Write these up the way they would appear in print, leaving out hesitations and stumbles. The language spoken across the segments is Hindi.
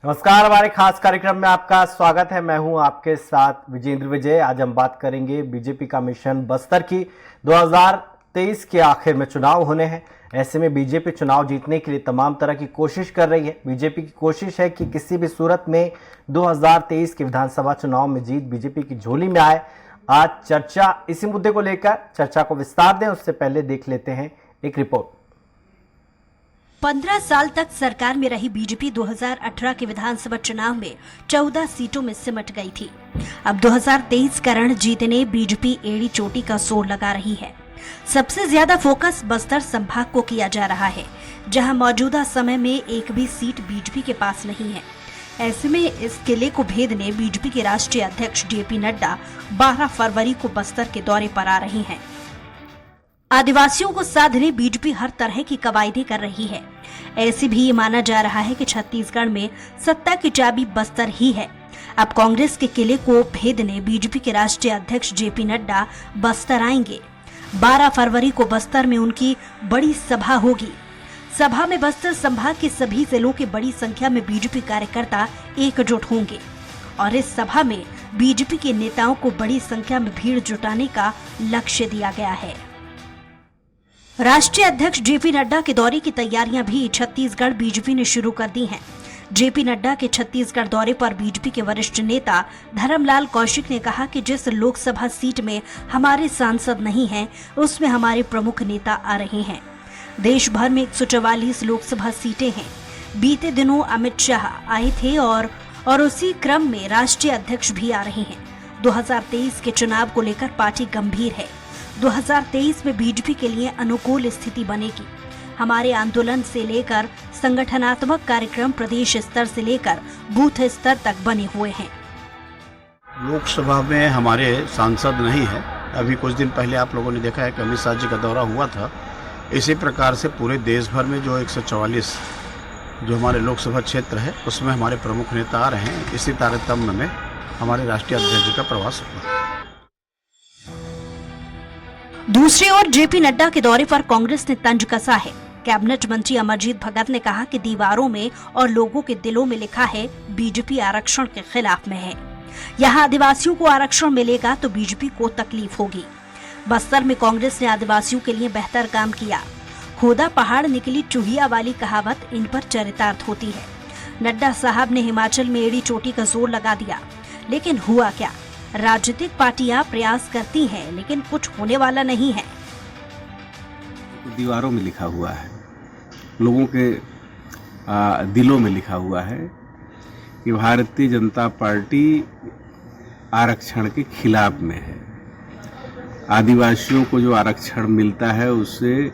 नमस्कार, हमारे खास कार्यक्रम में आपका स्वागत है। मैं हूं आपके साथ विजेंद्र विजय। आज हम बात करेंगे बीजेपी का मिशन बस्तर की। 2023 के आखिर में चुनाव होने हैं। ऐसे में बीजेपी चुनाव जीतने के लिए तमाम तरह की कोशिश कर रही है। बीजेपी की कोशिश है कि किसी भी सूरत में 2023 के विधानसभा चुनाव में जीत बीजेपी की झोली में आए। आज चर्चा इसी मुद्दे को लेकर चर्चा को विस्तार दें, उससे पहले देख लेते हैं एक रिपोर्ट। 15 साल तक सरकार में रही बीजेपी 2018 के विधानसभा चुनाव में 14 सीटों में सिमट गई थी। अब 2023 का रण जीतने बीजेपी एड़ी चोटी का जोर लगा रही है। सबसे ज्यादा फोकस बस्तर संभाग को किया जा रहा है, जहां मौजूदा समय में एक भी सीट बीजेपी के पास नहीं है। ऐसे में इस किले को भेदने बीजेपी के राष्ट्रीय अध्यक्ष जेपी नड्डा 12 फरवरी को बस्तर के दौरे पर आ रहे हैं। आदिवासियों को साधने बीजेपी हर तरह की कवायदें कर रही है। ऐसे भी ये माना जा रहा है कि छत्तीसगढ़ में सत्ता की चाबी बस्तर ही है। अब कांग्रेस के किले को भेदने बीजेपी के राष्ट्रीय अध्यक्ष जेपी नड्डा बस्तर आएंगे। 12 फरवरी को बस्तर में उनकी बड़ी सभा होगी। सभा में बस्तर संभाग के सभी जिलों के बड़ी संख्या में बीजेपी कार्यकर्ता एकजुट होंगे और इस सभा में बीजेपी के नेताओं को बड़ी संख्या में भीड़ जुटाने का लक्ष्य दिया गया है। राष्ट्रीय अध्यक्ष जेपी नड्डा के दौरे की तैयारियां भी छत्तीसगढ़ बीजेपी ने शुरू कर दी हैं। जेपी नड्डा के छत्तीसगढ़ दौरे पर बीजेपी के वरिष्ठ नेता धर्मलाल कौशिक ने कहा कि जिस लोकसभा सीट में हमारे सांसद नहीं हैं, उसमें हमारे प्रमुख नेता आ रहे हैं। देश भर में 144 लोकसभा सीटें हैं। बीते दिनों अमित शाह आए थे और उसी क्रम में राष्ट्रीय अध्यक्ष भी आ रहे हैं। 2023 के चुनाव को लेकर पार्टी गंभीर है। 2023 में बीजेपी के लिए अनुकूल स्थिति बनेगी। हमारे आंदोलन से लेकर संगठनात्मक कार्यक्रम प्रदेश स्तर से लेकर बूथ स्तर तक बने हुए हैं। लोकसभा में हमारे सांसद नहीं है। अभी कुछ दिन पहले आप लोगों ने देखा है कि अमित शाह जी का दौरा हुआ था। इसी प्रकार से पूरे देश भर में जो 144 जो हमारे लोकसभा क्षेत्र है, उसमें हमारे प्रमुख नेता आ रहे हैं। इसी तारतम्य में हमारे राष्ट्रीय अध्यक्ष जी का प्रवास हुआ। दूसरी ओर जेपी नड्डा के दौरे पर कांग्रेस ने तंज कसा है। कैबिनेट मंत्री अमरजीत भगत ने कहा कि दीवारों में और लोगों के दिलों में लिखा है बीजेपी आरक्षण के खिलाफ में है। यहाँ आदिवासियों को आरक्षण मिलेगा तो बीजेपी को तकलीफ होगी। बस्तर में कांग्रेस ने आदिवासियों के लिए बेहतर काम किया। खोदा पहाड़ निकली चूहिया वाली कहावत इन पर चरितार्थ होती है। नड्डा साहब ने हिमाचल में एड़ी चोटी का जोर लगा दिया, लेकिन हुआ क्या? राजनीतिक पार्टियां प्रयास करती हैं, लेकिन कुछ होने वाला नहीं है। दीवारों में लिखा हुआ है, लोगों के दिलों में लिखा हुआ है कि भारतीय जनता पार्टी आरक्षण के खिलाफ में है। आदिवासियों को जो आरक्षण मिलता है उससे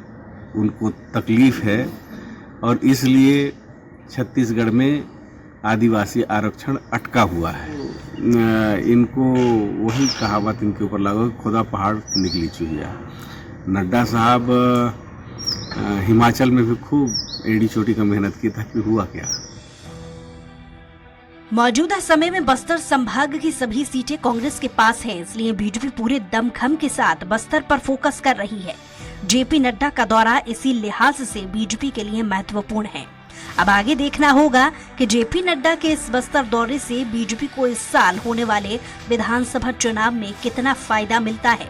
उनको तकलीफ है और इसलिए छत्तीसगढ़ में आदिवासी आरक्षण अटका हुआ है। इनको वही कहावत इनके ऊपर लागू, खुदा पहाड़ निकली चुहिया। नड्डा साहब हिमाचल में भी खूब एड़ी चोटी का मेहनत की था कि हुआ क्या। मौजूदा समय में बस्तर संभाग की सभी सीटें कांग्रेस के पास हैं, इसलिए बीजेपी पूरे दमखम के साथ बस्तर पर फोकस कर रही है। जेपी नड्डा का दौरा इसी लिहाज से बीजेपी के लिए महत्वपूर्ण है। अब आगे देखना होगा कि जेपी नड्डा के इस बस्तर दौरे से बीजेपी को इस साल होने वाले विधानसभा चुनाव में कितना फायदा मिलता है।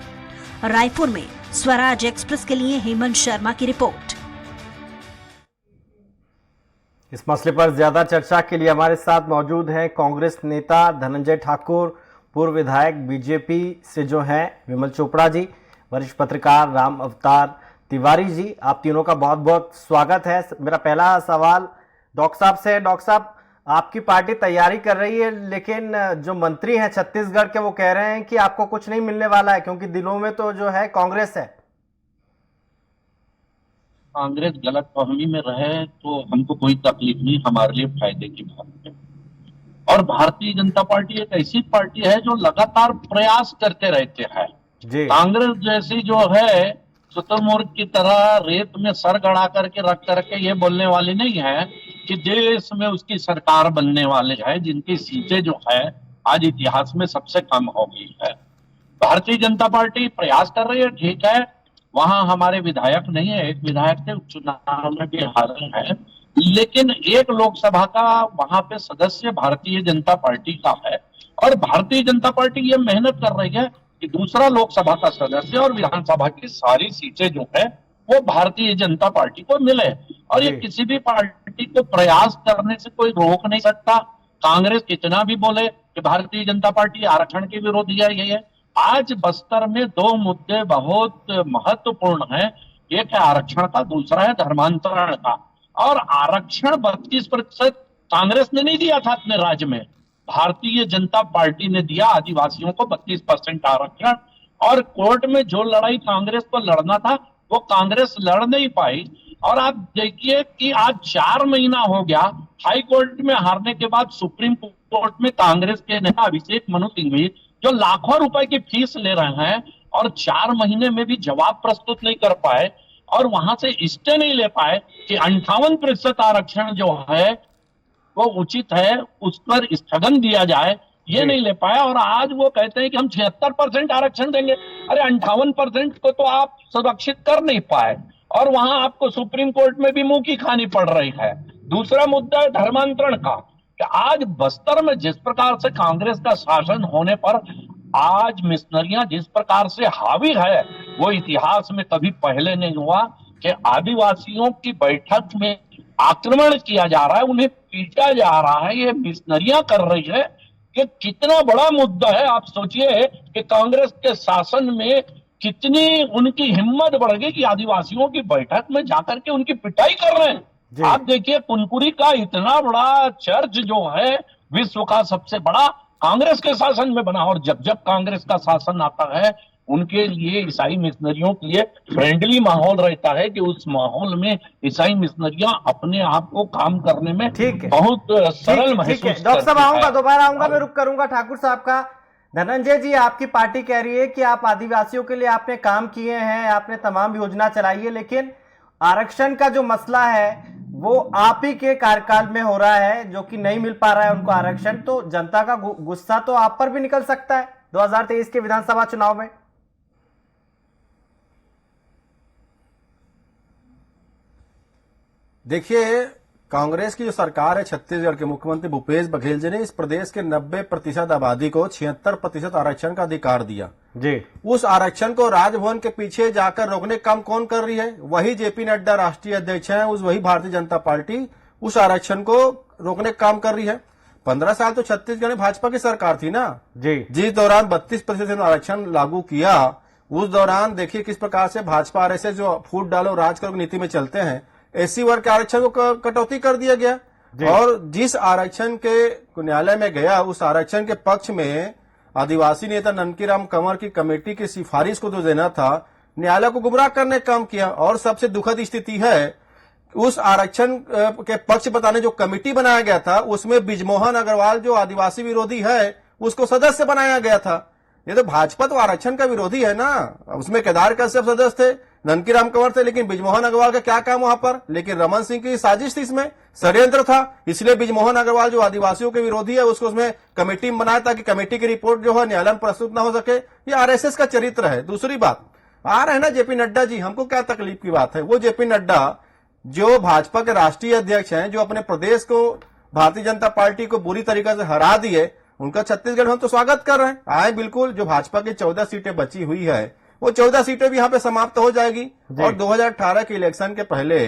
रायपुर में स्वराज एक्सप्रेस के लिए हेमंत शर्मा की रिपोर्ट। इस मसले पर ज्यादा चर्चा के लिए हमारे साथ मौजूद हैं कांग्रेस नेता धनंजय ठाकुर, पूर्व विधायक बीजेपी से जो हैं विमल चोपड़ा जी, वरिष्ठ पत्रकार राम अवतार तिवारी जी। आप तीनों का बहुत बहुत स्वागत है। मेरा पहला सवाल डॉक्टर साहब से। डॉक्टर साहब, आपकी पार्टी तैयारी कर रही है, लेकिन जो मंत्री हैं छत्तीसगढ़ के वो कह रहे हैं कि आपको कुछ नहीं मिलने वाला है, क्योंकि दिलों में तो जो है कांग्रेस है। कांग्रेस गलत फहमी में रहे तो हमको कोई तकलीफ नहीं, हमारे लिए फायदे की बात है। और भारतीय जनता पार्टी एक ऐसी पार्टी है जो लगातार प्रयास करते रहते हैं। कांग्रेस जैसी जो है शुतुरमुर्ग की तरह रेत में सर गड़ा करके रख करके ये बोलने वाली नहीं है कि देश में उसकी सरकार बनने वाले है, जिनकी सीटें जो है आज इतिहास में सबसे कम हो गई है। भारतीय जनता पार्टी प्रयास कर रही है, ठीक है। वहां हमारे विधायक नहीं है, एक विधायक थे, चुनाव में भी हारे हैं, लेकिन एक लोकसभा का वहां पे सदस्य भारतीय जनता पार्टी का है और भारतीय जनता पार्टी ये मेहनत कर रही है कि दूसरा लोकसभा का सदस्य और विधानसभा की सारी सीटें जो है वो भारतीय जनता पार्टी को मिले। और ये किसी भी पार्टी को प्रयास करने से कोई रोक नहीं सकता। कांग्रेस कितना भी बोले कि भारतीय जनता पार्टी आरक्षण के विरोधी है, ये है। आज बस्तर में दो मुद्दे बहुत महत्वपूर्ण हैं। एक है आरक्षण का, दूसरा है धर्मांतरण का। और आरक्षण 32% कांग्रेस ने नहीं दिया था अपने राज्य में, भारतीय जनता पार्टी ने दिया आदिवासियों को 32% आरक्षण। और कोर्ट में जो लड़ाई कांग्रेस को लड़ना था वो कांग्रेस लड़ नहीं पाई। और आप देखिए कि आज 4 महीना हो गया हाई कोर्ट में हारने के बाद सुप्रीम कोर्ट में कांग्रेस के नेता अभिषेक मनु सिंघवी जो लाखों रुपए की फीस ले रहे हैं और 4 महीने में भी जवाब प्रस्तुत नहीं कर पाए और वहां से स्टे नहीं ले पाए कि 58% आरक्षण जो है वो उचित है, उस पर स्थगन दिया जाए, ये नहीं ले पाया। और आज वो कहते हैं कि हम 76% आरक्षण देंगे। अरे 58% को तो आप सुरक्षित कर नहीं पाए और वहां आपको सुप्रीम कोर्ट में भी मुंह की खानी पड़ रही है। दूसरा मुद्दा है धर्मांतरण का कि आज बस्तर में जिस प्रकार से कांग्रेस का शासन होने पर आज मिशनरियां जिस प्रकार से हावी है वो इतिहास में कभी पहले नहीं हुआ कि आदिवासियों की बैठक में आक्रमण किया जा रहा है, उन्हें पीटा जा रहा है, ये मिशनरियां कर रही है। कि कितना बड़ा मुद्दा है। आप सोचिए कि कांग्रेस के शासन में कितनी उनकी हिम्मत बढ़ गई कि आदिवासियों की बैठक में जाकर के उनकी पिटाई कर रहे हैं। आप देखिए कुनकुरी का इतना बड़ा चर्च जो है विश्व का सबसे बड़ा कांग्रेस के शासन में बना और जब जब कांग्रेस का शासन आता है उनके लिए ईसाई मिशनरियों के लिए फ्रेंडली माहौल रहता है कि उस माहौल में ईसाई मिशनरियां अपने आप को काम करने में बहुत सरल महसूस करते हैं। डॉक्टर साहब आऊंगा, दोबारा आऊंगा, मैं रुक करूंगा ठाकुर साहब का। धनंजय जी, आपकी पार्टी कह रही है कि आप आदिवासियों के लिए आपने काम किए हैं, आपने तमाम योजना चलाई है, लेकिन आरक्षण का जो मसला है वो आप ही के कार्यकाल में हो रहा है, जो कि नहीं मिल पा रहा है उनको आरक्षण। तो जनता का गुस्सा तो आप पर भी निकल सकता है 2023 के विधानसभा चुनाव में। देखिए, कांग्रेस की जो सरकार है, छत्तीसगढ़ के मुख्यमंत्री भूपेश बघेल जी ने इस प्रदेश के 90% आबादी को 76% आरक्षण का अधिकार दिया जी। उस आरक्षण को राजभवन के पीछे जाकर रोकने का काम कौन कर रही है? वही जेपी नड्डा राष्ट्रीय अध्यक्ष हैं, वही भारतीय जनता पार्टी उस आरक्षण को रोकने का काम कर रही है। 15 साल तो छत्तीसगढ़ में भाजपा की सरकार थी ना जी। जिस दौरान 32% आरक्षण लागू किया, उस दौरान देखिए किस प्रकार से भाजपा आरएसएस जो फूट डालो राज करो नीति में चलते हैं, एससी वर्ग के आरक्षण को कटौती कर दिया गया। और जिस आरक्षण के न्यायालय में गया, उस आरक्षण के पक्ष में आदिवासी नेता ननकीराम कंवर की कमेटी की सिफारिश को जो देना था, न्यायालय को गुमराह करने का काम किया। और सबसे दुखद स्थिति है, उस आरक्षण के पक्ष बताने जो कमेटी बनाया गया था, उसमें बिजमोहन अग्रवाल जो आदिवासी विरोधी है उसको सदस्य बनाया गया था। ये तो भाजपा तो आरक्षण का विरोधी है ना। उसमें केदार कश्यप सदस्य थे, ननकीराम कंवर थे, लेकिन बिजमोहन अग्रवाल का क्या काम वहां पर? लेकिन रमन सिंह की साजिश थी, इसमें षड्यंत्र था। इसलिए बिजमोहन अग्रवाल जो आदिवासियों के विरोधी है उसको उसमें कमेटी में बनाया ताकि कमेटी की रिपोर्ट जो है न्यायालय में प्रस्तुत न हो सके। ये आरएसएस का चरित्र है। दूसरी बात, आ रहे हैं ना जेपी नड्डा जी, हमको क्या तकलीफ की बात है? वो जेपी नड्डा जो भाजपा के राष्ट्रीय अध्यक्ष हैं, जो अपने प्रदेश को भारतीय जनता पार्टी को बुरी तरीके से हरा दिए, उनका छत्तीसगढ़ हम तो स्वागत कर रहे हैं। आए बिल्कुल, जो भाजपा की 14 सीटें बची हुई है वो 14 सीटें भी यहाँ पे समाप्त हो जाएगी। और 2018 के इलेक्शन के पहले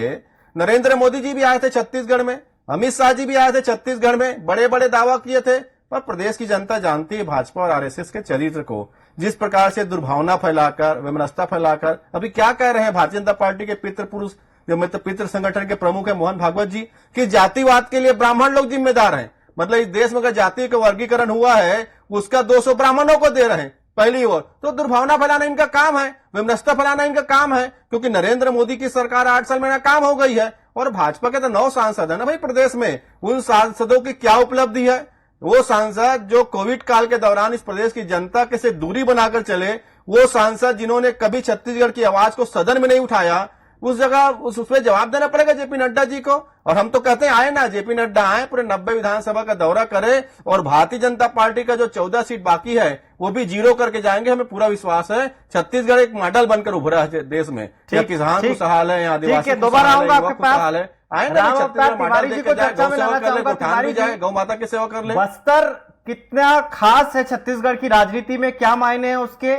नरेंद्र मोदी जी भी आए थे छत्तीसगढ़ में, अमित शाह जी भी आए थे छत्तीसगढ़ में, बड़े बड़े दावा किए थे। पर प्रदेश की जनता जानती है भाजपा और आरएसएस के चरित्र को, जिस प्रकार से दुर्भावना फैलाकर, वैमनस्यता फैलाकर। अभी क्या कह रहे हैं भारतीय जनता पार्टी के पितृ पुरुष, जो पितृ संगठन के प्रमुख है मोहन भागवत जी, कि जातिवाद के लिए ब्राह्मण लोग जिम्मेदार हैं। मतलब इस देश में अगर जाति का वर्गीकरण हुआ है उसका 200 ब्राह्मणों को दे रहे हैं। पहली ओर तो दुर्भावना फैलाना इनका काम है, विमनस्यता फैलाना इनका काम है, क्योंकि नरेंद्र मोदी की सरकार 8 साल में नाकाम हो गई है। और भाजपा के तो 9 सांसद है ना भाई प्रदेश में। उन सांसदों की क्या उपलब्धि है? वो सांसद जो कोविड काल के दौरान इस प्रदेश की जनता के से दूरी बनाकर चले, वो सांसद जिन्होंने कभी छत्तीसगढ़ की आवाज को सदन में नहीं उठाया, उस जगह उसमें जवाब देना पड़ेगा जेपी नड्डा जी को। और हम तो कहते हैं आए ना, जेपी नड्डा आए, पूरे 90 विधानसभा का दौरा करे और भारतीय जनता पार्टी का जो 14 सीट बाकी है वो भी 0 करके जाएंगे। हमें पूरा विश्वास है छत्तीसगढ़ एक मॉडल बनकर उभरा है देश में। यहाँ किसान खुशहाल है, यहाँ आदिवासी दोबारा आऊंगा आपके खुशहाल है। आए ना छत्तीसगढ़ मॉडल देख के जाए, गौ सेवा कर ले, गोठान भी जाए, गौ माता की सेवा कर ले। बस्तर कितना खास है छत्तीसगढ़ की राजनीति में, क्या मायने हैं उसके,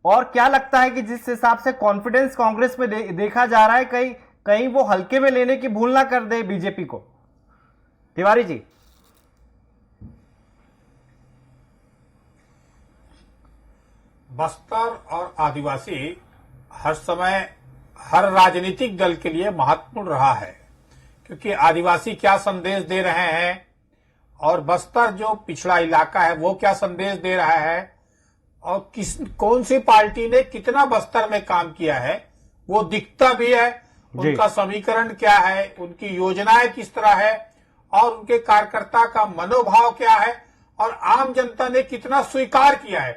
और क्या लगता है कि जिस हिसाब से कॉन्फिडेंस कांग्रेस में देखा जा रहा है, कहीं वो हल्के में लेने की भूल ना कर दे बीजेपी को। तिवारी जी। बस्तर और आदिवासी हर समय हर राजनीतिक दल के लिए महत्वपूर्ण रहा है, क्योंकि आदिवासी क्या संदेश दे रहे हैं और बस्तर जो पिछड़ा इलाका है वो क्या संदेश दे रहा है, और कौन सी पार्टी ने कितना बस्तर में काम किया है वो दिखता भी है। उनका समीकरण क्या है, उनकी योजनाएं किस तरह है, और उनके कार्यकर्ता का मनोभाव क्या है, और आम जनता ने कितना स्वीकार किया है,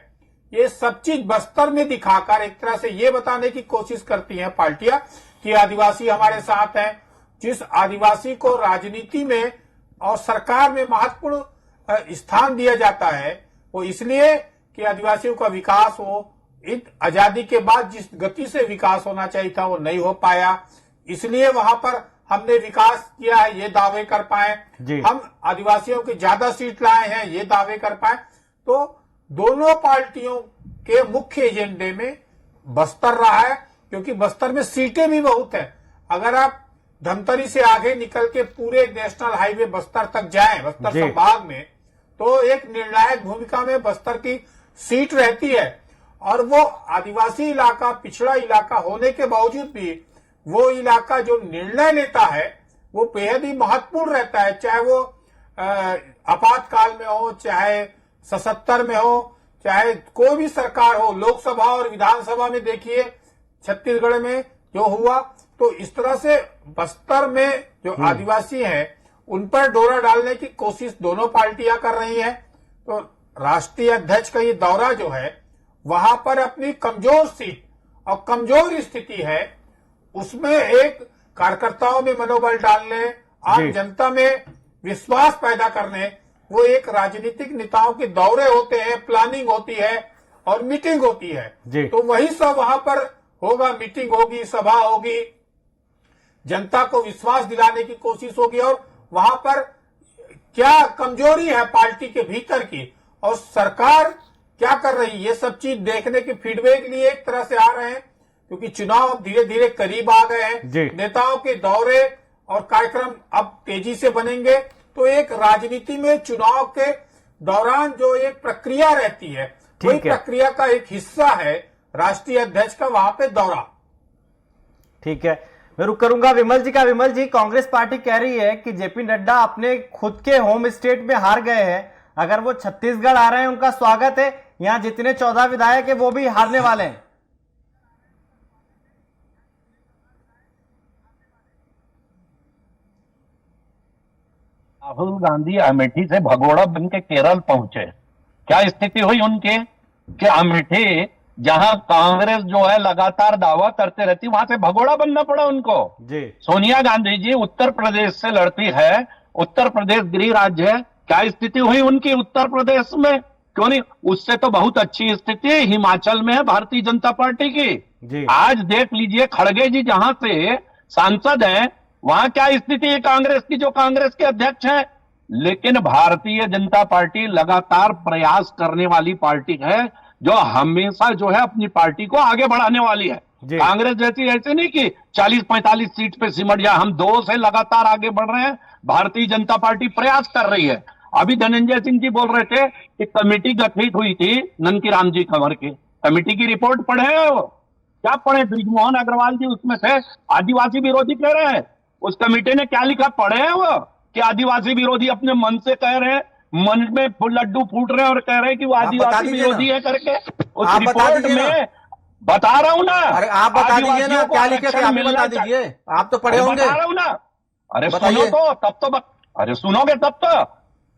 ये सब चीज बस्तर में दिखाकर एक तरह से ये बताने की कोशिश करती हैं पार्टियां कि आदिवासी हमारे साथ हैं। जिस आदिवासी को राजनीति में और सरकार में महत्वपूर्ण स्थान दिया जाता है वो इसलिए कि आदिवासियों का विकास हो, इन आजादी के बाद जिस गति से विकास होना चाहिए था वो नहीं हो पाया, इसलिए वहां पर हमने विकास किया है, ये दावे कर पाए। हम आदिवासियों की ज्यादा सीट लाए हैं, ये दावे कर पाए। तो दोनों पार्टियों के मुख्य एजेंडे में बस्तर रहा है, क्योंकि बस्तर में सीटें भी बहुत है। अगर आप धमतरी से आगे निकल के पूरे नेशनल हाईवे बस्तर तक जाएं, बस्तर संभाग में, तो एक निर्णायक भूमिका में बस्तर की सीट रहती है। और वो आदिवासी इलाका, पिछड़ा इलाका होने के बावजूद भी वो इलाका जो निर्णय लेता है वो बेहद ही महत्वपूर्ण रहता है, चाहे वो आपातकाल में हो, चाहे 77 में हो, चाहे कोई भी सरकार हो। लोकसभा और विधानसभा में देखिए छत्तीसगढ़ में जो हुआ, तो इस तरह से बस्तर में जो आदिवासी हैं उन पर डोरा डालने की कोशिश दोनों पार्टियां कर रही हैं। तो राष्ट्रीय अध्यक्ष का ये दौरा जो है वहां पर अपनी कमजोर सीट और कमजोर स्थिति है उसमें एक कार्यकर्ताओं में मनोबल डालने, आम जनता में विश्वास पैदा करने, वो एक राजनीतिक नेताओं के दौरे होते हैं, प्लानिंग होती है और मीटिंग होती है। तो वही सब वहां पर होगा, मीटिंग होगी, सभा होगी, जनता को विश्वास दिलाने की कोशिश होगी, और वहां पर क्या कमजोरी है पार्टी के भीतर की और सरकार क्या कर रही है, ये सब चीज देखने के फीडबैक लिए एक तरह से आ रहे हैं, क्योंकि चुनाव धीरे धीरे करीब आ गए हैं। नेताओं के दौरे और कार्यक्रम अब तेजी से बनेंगे। तो एक राजनीति में चुनाव के दौरान जो एक प्रक्रिया रहती है, वही प्रक्रिया का एक हिस्सा है राष्ट्रीय अध्यक्ष का वहां पे दौरा। ठीक है, मैं रुक करूंगा विमल जी का। विमल जी, कांग्रेस पार्टी कह रही है कि जेपी नड्डा अपने खुद के होम स्टेट में हार गए हैं, अगर वो छत्तीसगढ़ आ रहे हैं उनका स्वागत है, यहां जितने 14 विधायक है वो भी हारने वाले हैं। राहुल गांधी अमेठी से भगोड़ा बन के केरल पहुंचे, क्या स्थिति हुई उनकी कि अमेठी जहां कांग्रेस जो है लगातार दावा करते रहती, वहां से भगोड़ा बनना पड़ा उनको। सोनिया गांधी जी उत्तर प्रदेश से लड़ती है, उत्तर प्रदेश गृह राज्य है, क्या स्थिति हुई उनकी उत्तर प्रदेश में? क्यों नहीं? उससे तो बहुत अच्छी स्थिति हिमाचल में है भारतीय जनता पार्टी की। आज देख लीजिए खड़गे जी जहां से सांसद हैं वहां क्या स्थिति है कांग्रेस की, जो कांग्रेस के अध्यक्ष हैं। लेकिन भारतीय जनता पार्टी लगातार प्रयास करने वाली पार्टी है, जो हमेशा जो है अपनी पार्टी को आगे बढ़ाने वाली है। कांग्रेस जैसी ऐसे नहीं कि 40-45 सीट पे सिमट जाए, हम 2 से लगातार आगे बढ़ रहे हैं। भारतीय जनता पार्टी प्रयास कर रही है। अभी धनंजय सिंह जी बोल रहे थे कि कमेटी गठित हुई थी नंदकीराम जी कंवर की, कमेटी की रिपोर्ट पढ़े हो क्या? पढ़े? ब्रिजमोहन अग्रवाल जी उसमें से आदिवासी विरोधी कह रहे हैं, उस कमेटी ने क्या लिखा पढ़े हैं वो कि आदिवासी विरोधी अपने मन से कह रहे हैं, मन में लड्डू फूट रहे हैं और कह रहे हैं कि वो आदिवासी विरोधी है करके। उस रिपोर्ट में बता रहा हूं ना। अरे आप बता दीजिए ना क्या लिखे थे, आप बता दीजिए, आप तो पढ़े होंगे। बता रहा हूं ना। अरे सुनो तो तब तो अरे सुनोगे तब तो।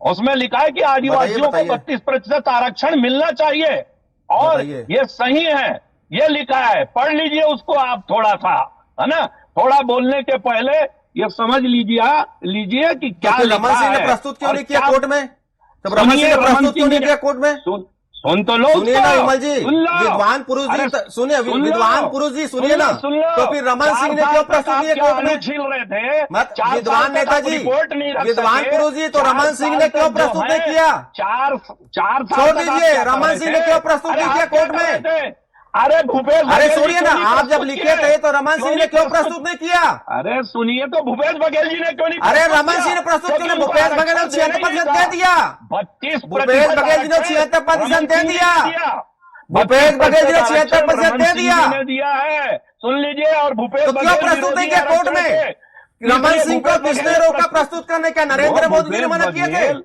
उसमें लिखा है कि आदिवासियों को 32% आरक्षण मिलना चाहिए और ये सही है, ये लिखा है, पढ़ लीजिए उसको आप थोड़ा सा, है ना। थोड़ा बोलने के पहले ये समझ लीजिए कि क्या तो लिखा रमन सिंह ने है प्रस्तुत क्यों और नहीं किया क्या- कोर्ट में? तब रमन सिंह ने प्रस्तुत क्यों नहीं किया कोर्ट में? सुन तो लो सुनिए ना विमल जी, सुन लो। विद्वान पुरुष अरे जी सुनिए, सुन लो। विद्वान पुरुष जी सुनिए ना। सुन लो। तो फिर रमन सिंह ने 4 क्यों साल प्रस्तुत तक किया आप कोर्ट क्या में? छील रहे थे? मत 4 विद्वान साल तक नेता आप जी, रिपोर्ट नहीं रख विद्वान सके। पुरुष जी, तो 4 रमन सिंह ने साल क्यों तक प्रस्तुत जो नहीं है, किया? 4 साल छोड़ तक आप दीजिए, क्या कर रमन रहे सिंह ने थे? क्यों प्रस्तुत अरे नहीं आप किया क्या कोर्ट कर में? रहे थे? अरे भूपेश अरे बघेल जी सुनिए ना, क्यों नहीं आप जब प्रस्तुत लिखे किए? थे तो रमन सिंह ने क्यों प्रस्तुत नहीं किया? अरे सुनिए तो भूपेश बघेल जी ने क्यों नहीं अरे प्रस्तुत रमन किया? सिंह ने प्रस्तुत क्यों नहीं? क्योंकि भूपेश उनको बघेल ने आरक्षण 76% दे दिया। 32% भूपेश बघेल जी ने 76% दे दिया। भूपेश बघेल जी ने 76% दे दिया। दिया है, सुन लीजिए। और भूपेश तो क्यों बघेल प्रस्तुत नहीं विरोधी किया कोर्ट आरक्षण में? थे। रमन इसलिए सिंह को भूपेश किसने बघेल रोका प्रस्तुत करने का? नरेंद्र वो मोदी जी ने भूपेश मना किए थे। बघेल-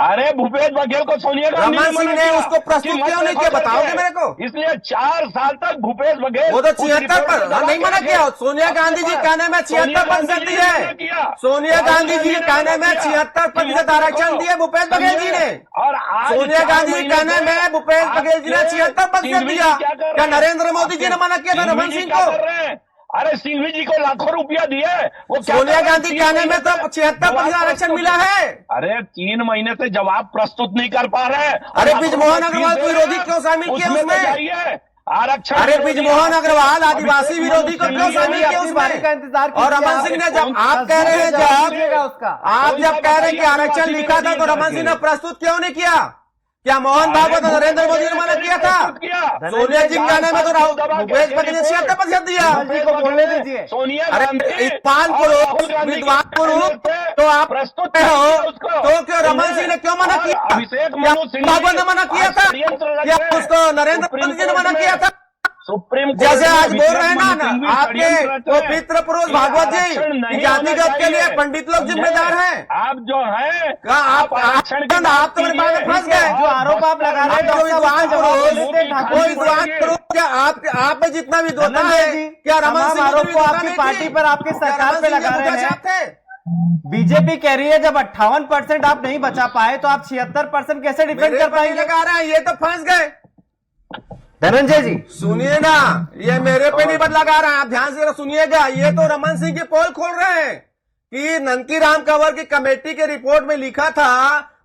अरे भूपेश बघेल को सोनिया गांधी रमन सिंह मना ने किया उसको प्रस्तुत कि मत क्यों नहीं देखो किया? करके। बताओगे मेरे को? इसलिए 4 साल तक भूपेश बघेल वो तो उस 76 रिपोर्ट पर को दबा नहीं के मना रखे। किया। सोनिया गांधी जी कहने में सोनिया 76% गांधी जी दिए। ने मना किया। सोनिया राहुल गांधी जी ने कहने मना में किया 76% कि मत आरक्षण देखो। दिए भूपेश बघेल जी ने। और आज सोनिया 4 गांधी जी महीने कहने से में भूपेश बघेल जी ने आपके 76% सिंघवी दिया। जी क्या कर क्या रहे हैं? नरेंद्र मोदी जी ने मना किया था सिंघवी रमन जी सिंह क्या को? कर रहे हैं? अरे सिंघवी जी को लाखों रुपया दिए, वो क्या सोनिया कर रहे हैं? गांधी 3 कहने में महीने तो से 76% जवाब आरक्षण प्रस्तुत- मिला है। अरे 3 महीने से जवाब प्रस्तुत नहीं कर पा रहे हैं। अरे लाखों बृजमोहन रुपया अग्रवाल फीस को दे विरोधी रहे हैं। क्यों शामिल किया उसमें तो उसमें? जाइए, आरक्षण अरे विरोधी बृजमोहन अग्रवाल अभिषेक आदिवासी मनु विरोधी को क्यों सिंघवी शामिल ने किया अपनी उसमें? बारी का इंतजार और रमन कीजिए। सिंह ने आप जब कौन आप कह रहे हैं जवाब जब दीजिएगा उसका। आप कौन जब सा कह रहे हैं कि बताइए आरक्षण आदिवासी लिखा था तो विरोधी रमन सिंह ने करके। प्रस्तुत क्यों नहीं किया? क्या मोहन भागवत और नरेंद्र मोदी ने मना किया था? सोनिया जी के कहने में तो राहुल भूपेश बघेल ने 76% दिया। को बोलने दीजिए। सोनिया अरे गांधी विद्वान और पुरुष, राहुल गांधी विद्वान के पुरुष, कहने से तो आप प्रस्तुत हो कीजिए उसको। तो क्यों रमन सिंह ने क्यों मना और किया? अभिषेक क्या मनु सिंघवी भागवत ने मना किया आज था? षड्यंत्र रच क्या रहे हैं। उसको नरेंद्र सुप्रीम मोदी जी ने कोर्ट मना में- किया था? सुप्रीम कोर्ट जैसे में आज बोल अभिषेक रहे हैं मनु ना सिंघवी आपके षड्यंत्र रच वो रहे हैं। पितृ पुरुष ये भागवत जी आरक्षण कि नहीं जातिगत होना के लिए चाहिए। पंडित लोग जिम्मेदार हैं। आप जो है आप आरक्षण की आप तो मेरे बात में फंस गए। जो आरोप आप लगा रहे हैं, जो विद्वान पुरुष, वो विद्वान पुरुष, क्या आप में जितना विद्वता है क्या रमन सिंह आरोप को आपकी पार्टी पर आपकी सरकार पे लगा रहे हैं? हैं? बीजेपी कह रही है जब 58% आप नहीं बचा पाए तो आप 76% कैसे डिफेंड मेरे कर पर नहीं पाएंगे? लगा रहे हैं, ये तो फंस गए। धनंजय जी, सुनिए ना, ये मेरे पे नहीं बदला गा रहा है, आप ध्यान से सुनिएगा। ये तो रमन सिंह की पोल खोल रहे हैं कि ननकी राम कंवर की कमेटी के रिपोर्ट में लिखा था,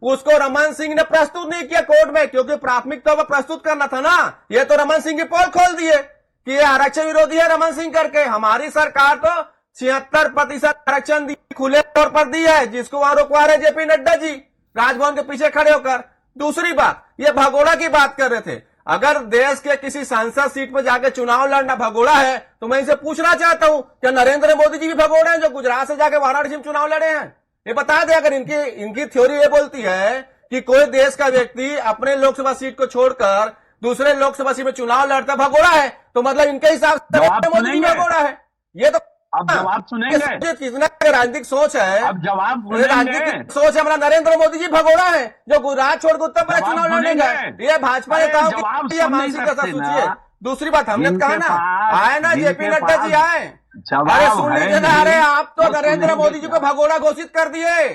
उसको रमन सिंह ने प्रस्तुत नहीं किया कोर्ट में, क्योंकि प्राथमिक तौर पर प्रस्तुत करना था ना। ये तो रमन सिंह की पोल खोल दिए कि ये आरक्षण विरोधी है रमन सिंह करके। हमारी सरकार तो 76% आरक्षण खुले तौर पर दी है, जिसको वहां रुकवा रहे जेपी नड्डा जी राजभवन के पीछे खड़े होकर। दूसरी बात, ये भगोड़ा की बात कर रहे थे। अगर देश के किसी सांसद सीट पर जाकर चुनाव लड़ना भगोड़ा है तो मैं इनसे पूछना चाहता हूं, क्या नरेंद्र मोदी जी भी भगोड़े हैं जो गुजरात से जाकर वाराणसी में चुनाव लड़े हैं? ये बता दें। अगर इनकी थ्योरी ये बोलती है कि कोई देश का व्यक्ति अपने लोकसभा सीट को छोड़कर दूसरे लोकसभा सीट में चुनाव लड़ता भगोड़ा है, तो मतलब इनके हिसाब से नरेंद्र मोदी जी भगोड़ा है। ये तो अब जवाब सुनेंगे। कितना राजनीतिक सोच है, अब जवाब राजनीतिक सोच है। हमारा नरेंद्र मोदी जी भगोड़ा है जो गुजरात छोड़कर उत्तर प्रदेश जवाब चुनाव लड़ने सुनेंगे। गए। ये भाजपा नेताओं की ये मानसिकता सोचिए। दूसरी बात हमने कहा ना, आए ना जेपी नड्डा जी आए, अरे सुन लीजिए ना। अरे आप तो नरेंद्र मोदी जी को भगोड़ा घोषित कर दिए।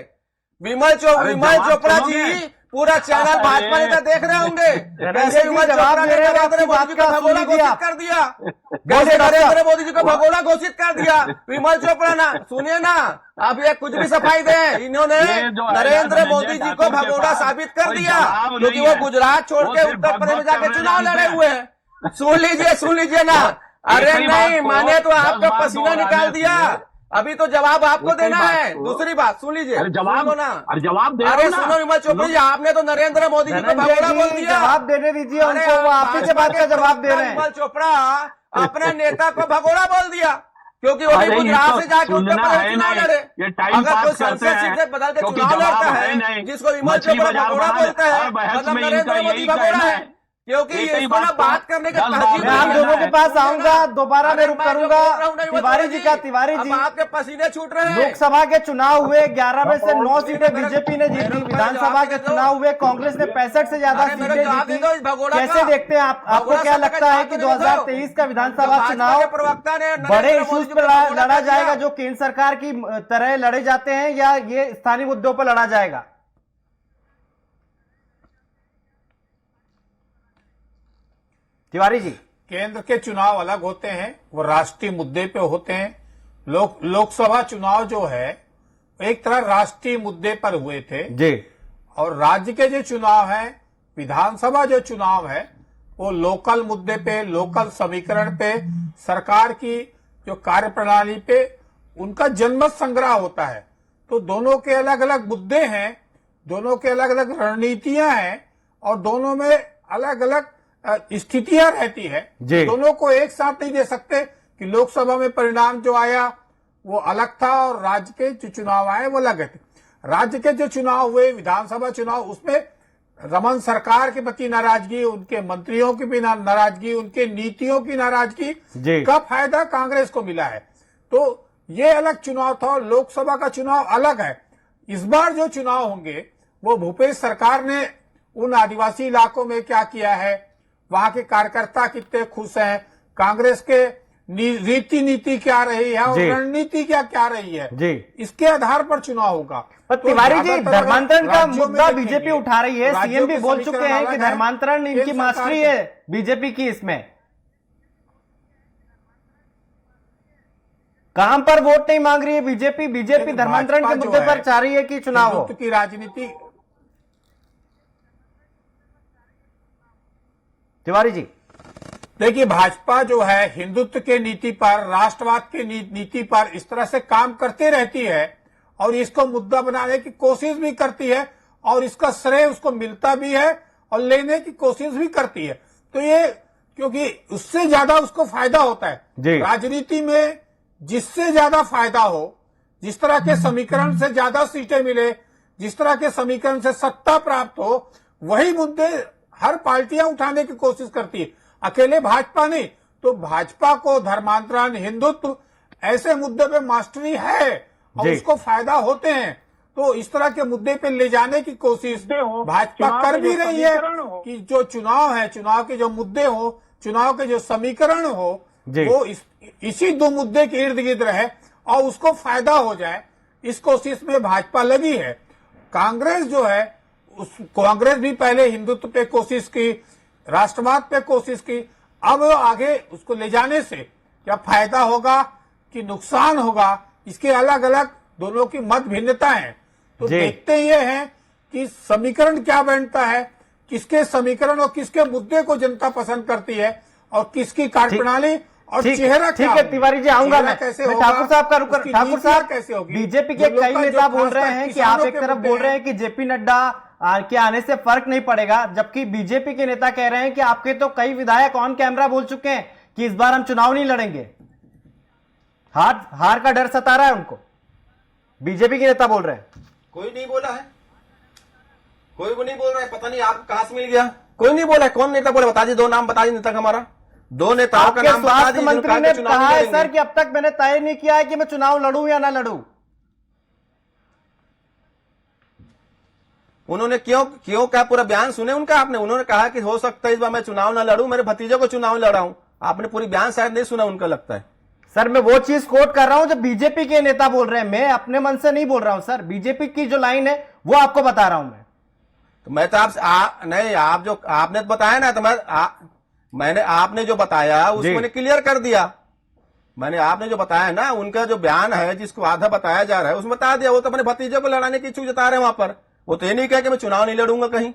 विमल चोपड़ा जी पूरा चैनल भाजपा नेता देख रहे होंगे कैसे विमल चोपड़ा ने नरेंद्र मोदी जी को भगोड़ा घोषित कर दिया, कैसे नरेंद्र मोदी जी को भगोड़ा घोषित कर दिया विमल चोपड़ा ना। सुनिए ना, अब ये कुछ भी सफाई दे, इन्होंने नरेंद्र मोदी जी को भगोड़ा साबित कर दिया क्योंकि वो गुजरात छोड़ के उत्तर प्रदेश में जाके चुनाव लड़े हुए हैं। सुन लीजिए ना। अरे नहीं माने तो आपका पसीना निकाल दिया। अभी तो जवाब आपको देना है। दूसरी बात सुन लीजिए, जवाब ना। जवाब दे अरे सुनो विमल चोपड़ा जी, आपने तो नरेंद्र मोदी जी को भगोड़ा बोल दिया। जवाब देने दीजिए अरे उनको, वो आप ही से बात का जवाब दे रहे हैं। विमल चोपड़ा अपने नेता को भगोड़ा बोल दिया क्योंकि वो भी गुजरात से जाकर उत्तर प्रदेश चुनाव लड़े। अगर कोई संसद सीट से बदल के चुनाव लड़ता है जिसको विमल चोपड़ा भगोड़ा बोलता है, मतलब नरेंद्र मोदी भगोड़ा है। क्योंकि इसको ना बात करने का तहजीब मैं आप नहीं दोनों है। के पास आऊंगा, दोबारा मैं रुक करूंगा। तिवारी जी का, तिवारी अब जी, आपके पसीने छूट रहे हैं। लोकसभा के चुनाव हुए 11 में से 9 सीटें बीजेपी ने जीती। विधानसभा के चुनाव हुए कांग्रेस ने 65 से ज्यादा अरे मेरे सीटें जवाब दे जीती। दो इस भगोड़ा कैसे का। देखते हैं आप? आपको भगोड़ा क्या सभा का लगता है जवाब कि देने दो। 2023 का विधानसभा भाजपा चुनाव के प्रवक्ता ने बड़े नरेंद्र इश्यूज मोदी पर को भगोड़ा लड़ा कर दिया। जाएगा जो केंद्र सरकार की तरह लड़े जाते हैं, या ये स्थानीय मुद्दों पर लड़ा जाएगा? तिवारी जी, केंद्र के चुनाव अलग होते हैं, वो राष्ट्रीय मुद्दे पे होते हैं। लोकसभा चुनाव जो है एक तरह राष्ट्रीय मुद्दे पर हुए थे जी। और राज्य के जो चुनाव है, विधानसभा जो चुनाव है, वो लोकल मुद्दे पे, लोकल समीकरण पे, सरकार की जो कार्यप्रणाली पे उनका जनमत संग्रह होता है। तो दोनों के अलग अलग मुद्दे हैं, दोनों के अलग अलग रणनीतियां हैं और दोनों में अलग अलग स्थितियां रहती है। दोनों को एक साथ नहीं दे सकते कि लोकसभा में परिणाम जो आया वो अलग था और राज्य के जो चुनाव आए वो अलग थे। राज्य के जो चुनाव हुए, विधानसभा चुनाव, उसमें रमन सरकार के प्रति नाराजगी, उनके मंत्रियों की भी नाराजगी, उनके नीतियों की नाराजगी का फायदा कांग्रेस को मिला है। तो ये अलग चुनाव था और लोकसभा का चुनाव अलग है। इस बार जो चुनाव होंगे वो भूपेश सरकार ने उन आदिवासी इलाकों में क्या किया है, वहां के कार्यकर्ता कितने खुश हैं, कांग्रेस के रीति नीति क्या रही है और रणनीति क्या रही है, इसके आधार पर चुनाव होगा। पर तिवारी जी, धर्मांतरण का मुद्दा बीजेपी उठा रही है। सीएम भी बोल चुके हैं कि धर्मांतरण इनकी मास्टरी है बीजेपी की। इसमें कहां पर वोट नहीं मांग रही है बीजेपी? बीजेपी धर्मांतरण के मुद्दे पर चाह रही है कि चुनाव हो। की राजनीति। तिवारी जी देखिए, भाजपा जो है हिंदुत्व के नीति पर, राष्ट्रवाद के नीति पर इस तरह से काम करती रहती है और इसको मुद्दा बनाने की कोशिश भी करती है और इसका श्रेय उसको मिलता भी है और लेने की कोशिश भी करती है। तो ये क्योंकि उससे ज्यादा उसको फायदा होता है राजनीति में, जिससे ज्यादा फायदा हो, जिस तरह के समीकरण से ज्यादा सीटें मिले, जिस तरह के समीकरण से सत्ता प्राप्त हो, वही मुद्दे हर पार्टियां उठाने की कोशिश करती है, अकेले भाजपा नहीं। तो भाजपा को धर्मांतरण, हिंदुत्व ऐसे मुद्दे पे मास्टरी है और उसको फायदा होते हैं। तो इस तरह के मुद्दे पे ले जाने की कोशिश भाजपा कर भी रही है कि जो चुनाव है, चुनाव के जो मुद्दे हो, चुनाव के जो समीकरण हो, वो इसी दो मुद्दे के इर्द गिर्द रहे और उसको फायदा हो जाए, इस कोशिश में भाजपा लगी है। कांग्रेस जो है, कांग्रेस भी पहले हिंदुत्व पे कोशिश की, राष्ट्रवाद पे कोशिश की, अब आगे उसको ले जाने से क्या फायदा होगा कि नुकसान होगा, इसके अलग अलग दोनों की मत भिन्नता है। तो देखते ये हैं कि समीकरण क्या बनता है, किसके समीकरण और किसके मुद्दे को जनता पसंद करती है और किसकी कार्यप्रणाली और चेहरा ठीक है। तिवारी जी, आऊंगा मैं ठाकुर साहब का रुक। ठाकुर साहब, कैसे होगी? बीजेपी के कई नेता बोल रहे हैं कि आप एक तरफ बोल रहे हैं कि जेपी नड्डा के आने से फर्क नहीं पड़ेगा, जबकि बीजेपी के नेता कह रहे हैं कि आपके तो कई विधायक ऑन कैमरा बोल चुके हैं कि इस बार हम चुनाव नहीं लड़ेंगे। हार का डर सता रहा है उनको, बीजेपी के नेता बोल रहे हैं। कोई नहीं बोला है, कोई भी नहीं बोल रहा है। पता नहीं आप कहां से मिल गया, कोई नहीं बोला है। कौन नेता बोला? बता दी, दो नाम बता दी नेता का। हमारा दो नेताओं का नाम बता दी। मंत्री ने कहा है सर कि अब तक मैंने तय नहीं किया है कि मैं चुनाव लड़ूं या ना लड़ूं। उन्होंने क्यों क्या पूरा बयान सुने उनका आपने? उन्होंने कहा कि हो सकता है इस बार मैं चुनाव ना लड़ूं, मेरे भतीजे को चुनाव लड़ाऊं। आपने पूरी बयान शायद नहीं सुना उनका, लगता है। सर, मैं वो चीज कोट कर रहा हूं जो बीजेपी के नेता बोल रहे हैं, मैं अपने मन से नहीं बोल रहा हूं सर। बीजेपी की जो लाइन है वो आपको बता रहा हूं मैं। तो मैं तो नहीं, आप जो आपने तो बताया ना, तो मैंने आपने जो बताया उसको मैंने क्लियर कर दिया। मैंने आपने जो बताया ना, उनका जो बयान है जिसको आधा बताया जा रहा है उसमें बता दिया। वो तो अपने भतीजे को लड़ाने की इच्छुक जता रहे हैं वहां पर। वो तो ये नहीं कहा कि मैं चुनाव नहीं लड़ूंगा कहीं,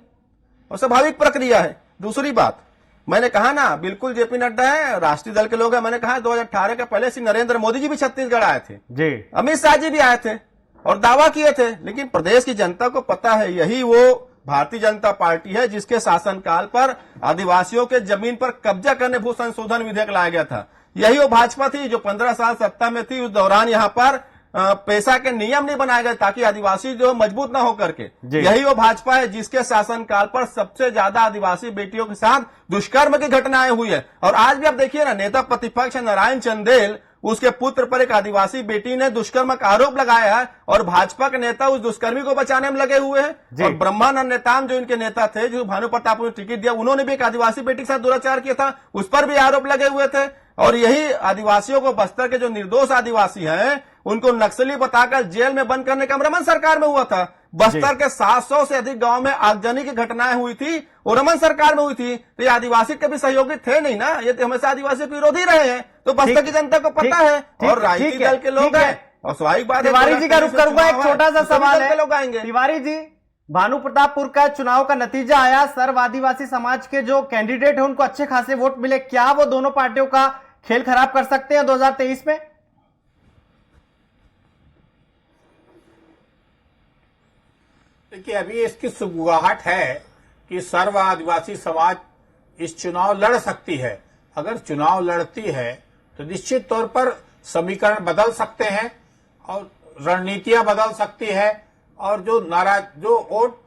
और स्वाभाविक प्रक्रिया है। दूसरी बात, मैंने कहा ना, बिल्कुल जेपी नड्डा है, राष्ट्रीय दल के लोग हैं। मैंने कहा 2018 के पहले श्री नरेंद्र मोदी जी भी छत्तीसगढ़ आए थे जी, अमित शाह जी भी आए थे और दावा किए थे। लेकिन प्रदेश की जनता को पता है, यही वो भारतीय जनता पार्टी है जिसके शासनकाल पर आदिवासियों के जमीन पर कब्जा करने भू संशोधन विधेयक लाया गया था। यही वो भाजपा थी जो 15 साल सत्ता में थी। उस दौरान यहाँ पर पैसा के नियम नहीं बनाए गए ताकि आदिवासी जो मजबूत ना हो करके। यही वो भाजपा है जिसके शासनकाल पर सबसे ज्यादा आदिवासी बेटियों के साथ दुष्कर्म की घटनाएं हुई है। और आज भी आप देखिए ना, नेता प्रतिपक्ष नारायण चंदेल, उसके पुत्र पर एक आदिवासी बेटी ने दुष्कर्म का आरोप लगाया है और भाजपा के नेता उस दुष्कर्मी को बचाने में लगे हुए हैं। और ब्रह्मानंद नेताम जो इनके नेता थे, जो भानु प्रताप को टिकट दिया, उन्होंने भी एक आदिवासी बेटी के साथ दुराचार किया था, उस पर भी आरोप लगे हुए थे। और यही आदिवासियों को, बस्तर के जो निर्दोष आदिवासी हैं, उनको नक्सली बताकर जेल में बंद करने का रमन सरकार में हुआ था। बस्तर के 700 से अधिक गांव में आगजनी की घटनाएं हुई थी और रमन सरकार में हुई थी। तो ये आदिवासी कभी सहयोगी थे नहीं ना, ये तो हमेशा आदिवासी के विरोधी रहे हैं। तो बस्तर की जनता को पता है और राजनीतिक दल के लोग हैं और स्वाभाविक बात है। तिवारी जी का रुख करूंगा, एक छोटा सा सवाल है। लोग आएंगे। तिवारी जी, भानु प्रतापपुर का चुनाव का नतीजा आया, सर्व आदिवासी समाज के जो कैंडिडेट है उनको अच्छे खासे वोट मिले, क्या वो दोनों पार्टियों का खेल खराब कर सकते हैं 2023 में? देखिए, अभी इसकी सुगुगाहट है कि सर्व आदिवासी समाज इस चुनाव लड़ सकती है। अगर चुनाव लड़ती है तो निश्चित तौर पर समीकरण बदल सकते हैं और रणनीतियां बदल सकती है और जो वोट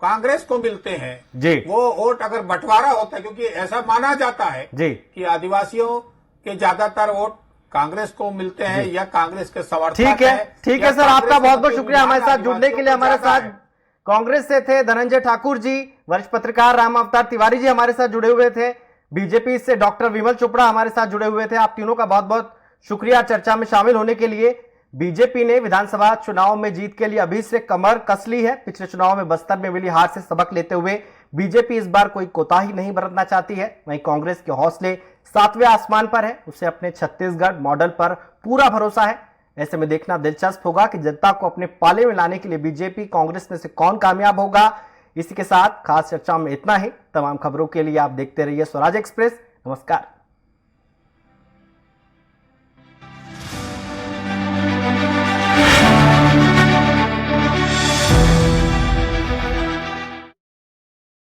कांग्रेस को मिलते हैं जी, वो वोट अगर बंटवारा होता है, क्योंकि ऐसा माना जाता है जी कि आदिवासियों के ज्यादातर वोट कांग्रेस को मिलते हैं या कांग्रेस के समर्थक ठीक है सर, आपका बहुत बहुत शुक्रिया हमारे साथ जुड़ने के लिए। हमारे साथ कांग्रेस से थे धनंजय ठाकुर जी, वरिष्ठ पत्रकार राम अवतार तिवारी जी हमारे साथ जुड़े हुए थे, बीजेपी से डॉक्टर विमल चोपड़ा हमारे साथ जुड़े हुए थे। आप तीनों का बहुत बहुत शुक्रिया चर्चा में शामिल होने के लिए। बीजेपी ने विधानसभा चुनाव में जीत के लिए अभी से कमर कस ली है। पिछले चुनाव में बस्तर में मिली हार से सबक लेते हुए बीजेपी इस बार कोई कोताही नहीं बरतना चाहती है। वहीं कांग्रेस के हौसले 7वें आसमान पर है, उसे अपने छत्तीसगढ़ मॉडल पर पूरा भरोसा है। ऐसे में देखना दिलचस्प होगा कि जनता को अपने पाले में लाने के लिए बीजेपी कांग्रेस में से कौन कामयाब होगा। इसी के साथ खास चर्चा में इतना ही। तमाम खबरों के लिए आप देखते रहिए स्वराज एक्सप्रेस। नमस्कार।